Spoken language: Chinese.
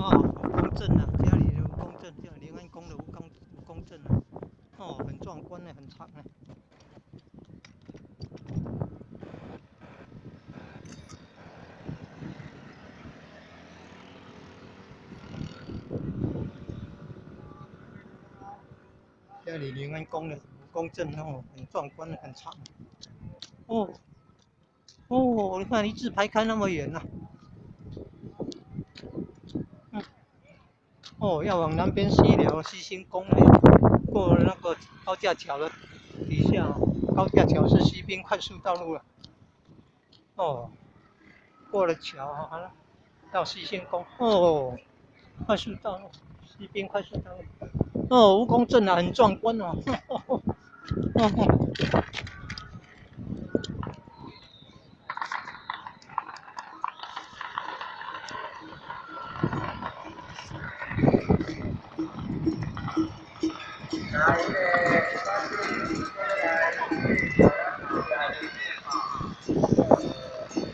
哦，武功镇啊，家里的武功镇，叫临安宫的武功镇啊。哦，很壮观呢，很长呢。家里临安宫的武功镇哦，很壮观，很长。哦哦，你看一字排开那么远呐、嗯，哦，要往南边西流西兴宫呢，过那个高架桥的底下哦，高架桥是西滨快速道路了。哦，过了桥啊，到西兴宫哦，快速道路，西滨快速道路。哦，蜈蚣镇啊，很壮观哦。哦哦